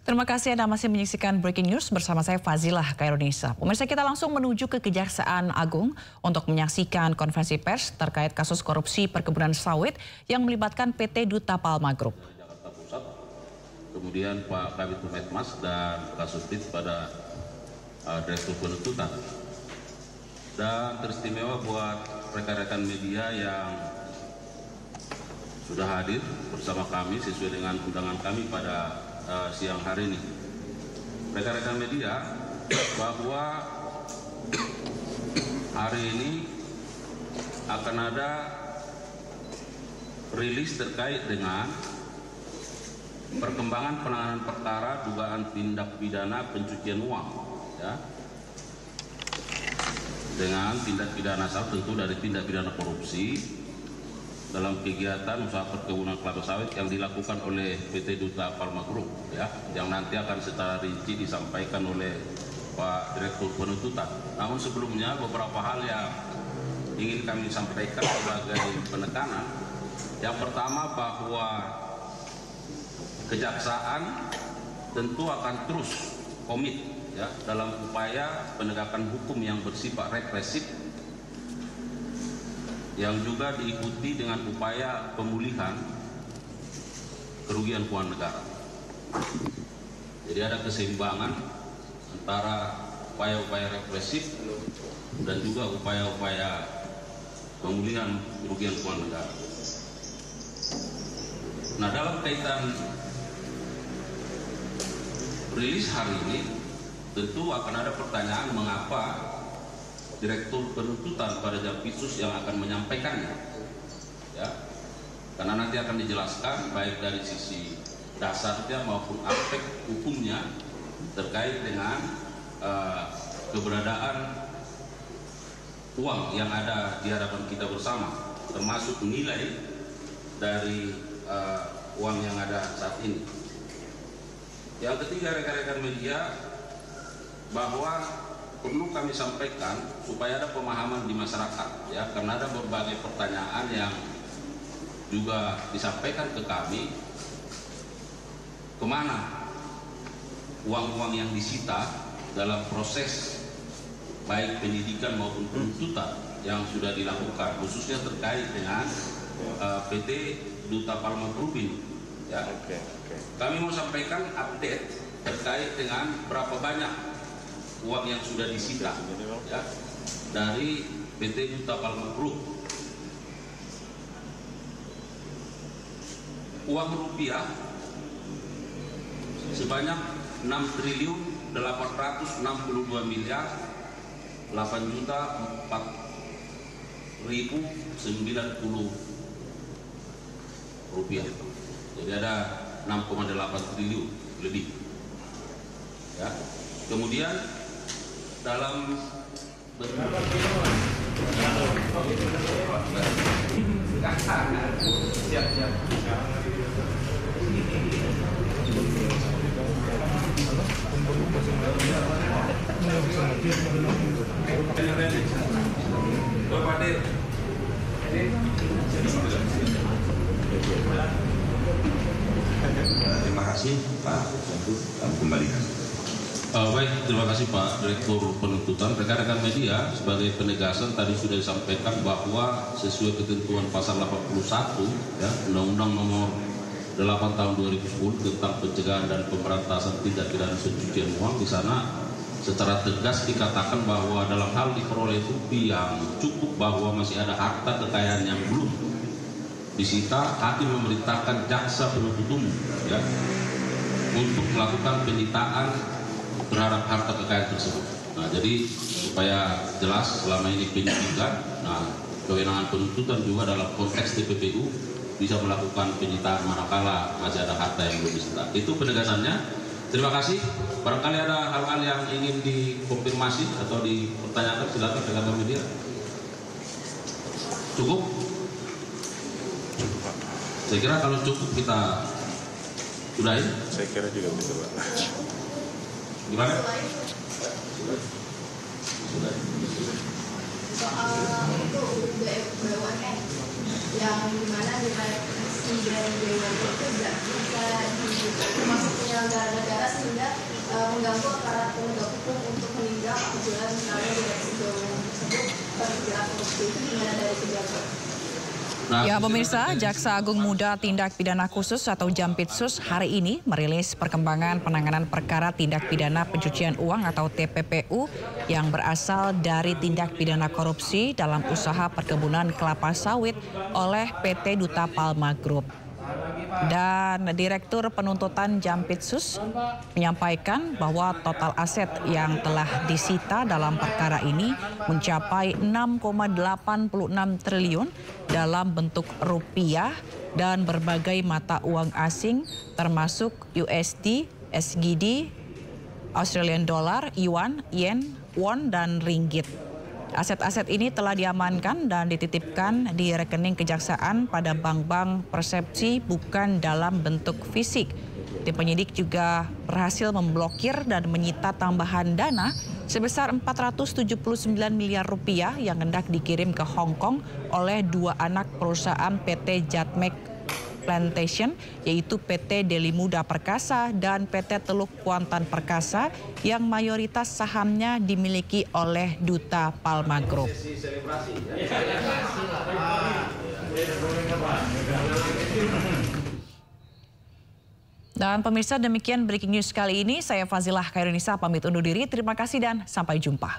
Terima kasih Anda masih menyaksikan Breaking News bersama saya Fazilah Khairunisa. Pemirsa, kita langsung menuju ke Kejaksaan Agung untuk menyaksikan konferensi pers terkait kasus korupsi perkebunan sawit yang melibatkan PT Duta Palma Group. Jakarta Pusat, kemudian Pak Kabid Humas dan Kasubdit pada Direktur Penuntutan. Dan teristimewa buat rekan-rekan media yang sudah hadir bersama kami sesuai dengan undangan kami pada siang hari ini. Rekan-rekan media, bahwa hari ini akan ada rilis terkait dengan perkembangan penanganan perkara dugaan tindak pidana pencucian uang, ya, dengan tindak pidana sawit, tentu dari tindak pidana korupsi dalam kegiatan usaha perkebunan kelapa sawit yang dilakukan oleh PT Duta Palma Group, ya, yang nanti akan secara rinci disampaikan oleh Pak Direktur Penuntutan. Namun sebelumnya beberapa hal yang ingin kami sampaikan sebagai penekanan. Yang pertama, bahwa Kejaksaan tentu akan terus komit, ya, dalam upaya penegakan hukum yang bersifat represif, yang juga diikuti dengan upaya pemulihan kerugian keuangan negara. Jadi ada keseimbangan antara upaya-upaya represif dan juga upaya-upaya pemulihan kerugian keuangan negara. Nah, dalam kaitan rilis hari ini, tentu akan ada pertanyaan mengapa Direktur Penuntutan pada Jampitsus yang akan menyampaikannya, ya, karena nanti akan dijelaskan baik dari sisi dasarnya maupun aspek hukumnya terkait dengan keberadaan uang yang ada di hadapan kita bersama, termasuk nilai dari uang yang ada saat ini. Yang ketiga, rekan-rekan media, bahwa perlu kami sampaikan supaya ada pemahaman di masyarakat, ya, karena ada berbagai pertanyaan yang juga disampaikan ke kami, kemana uang-uang yang disita dalam proses baik penyidikan maupun penuntutan yang sudah dilakukan, khususnya terkait dengan PT Duta Palma Group ini, ya. Kami mau sampaikan update terkait dengan berapa banyak uang yang sudah disita, ya, dari PT Duta Palma Group. Uang rupiah sebanyak 6.662.804.090 rupiah. Jadi ada 6,8 triliun lebih, ya. Kemudian dalam Terima kasih Pak Menko, kami kembalikan. Baik, terima kasih Pak Direktur Penuntutan. Rekan-rekan media, sebagai penegasan tadi sudah disampaikan bahwa sesuai ketentuan pasal 81, ya, Undang-Undang Nomor 8 Tahun 2010 tentang pencegahan dan pemberantasan tindak pidana pencucian uang, di sana secara tegas dikatakan bahwa dalam hal diperoleh bukti yang cukup bahwa masih ada harta kekayaan yang belum disita, hakim memerintahkan jaksa penuntut umum, ya, untuk melakukan penyitaan terhadap harta kekayaan tersebut. Nah, jadi supaya jelas selama ini penyidikan, nah, kewenangan penuntutan juga dalam konteks TPPU bisa melakukan penyitaan manakala masih ada harta yang belum disita. Itu penegasannya. Terima kasih. Barangkali ada hal-hal yang ingin dikonfirmasi atau dipertanyakan, silakan rekan media. Cukup? Saya kira kalau cukup kita sudahi. Saya kira juga begitu, Pak. Gimana? Soal itu BUMN yang dimana si brand BUMN itu tidak bisa masuk penyelenggaraan anggaran negara sehingga mengganggu aparat penegak hukum untuk menindak apabila misalnya direksi BUMN tersebut terjerat korupsi. Itu gimana dari kejaksaan? Ya pemirsa, Jaksa Agung Muda Tindak Pidana Khusus atau Jampitsus hari ini merilis perkembangan penanganan perkara tindak pidana pencucian uang atau TPPU yang berasal dari tindak pidana korupsi dalam usaha perkebunan kelapa sawit oleh PT Duta Palma Group. Dan Direktur Penuntutan Jampitsus menyampaikan bahwa total aset yang telah disita dalam perkara ini mencapai 6,86 triliun dalam bentuk rupiah dan berbagai mata uang asing termasuk USD, SGD, Australian dollar, yuan, yen, won, dan ringgit. Aset-aset ini telah diamankan dan dititipkan di rekening kejaksaan pada bank-bank persepsi bukan dalam bentuk fisik. Tim penyidik juga berhasil memblokir dan menyita tambahan dana sebesar 479 miliar rupiah yang hendak dikirim ke Hong Kong oleh dua anak perusahaan PT Jatmek Plantation, yaitu PT Deli Muda Perkasa dan PT Teluk Kuantan Perkasa yang mayoritas sahamnya dimiliki oleh Duta Palma Group. Dan pemirsa, demikian breaking news kali ini. Saya Fazilah Khairunisa pamit undur diri. Terima kasih dan sampai jumpa.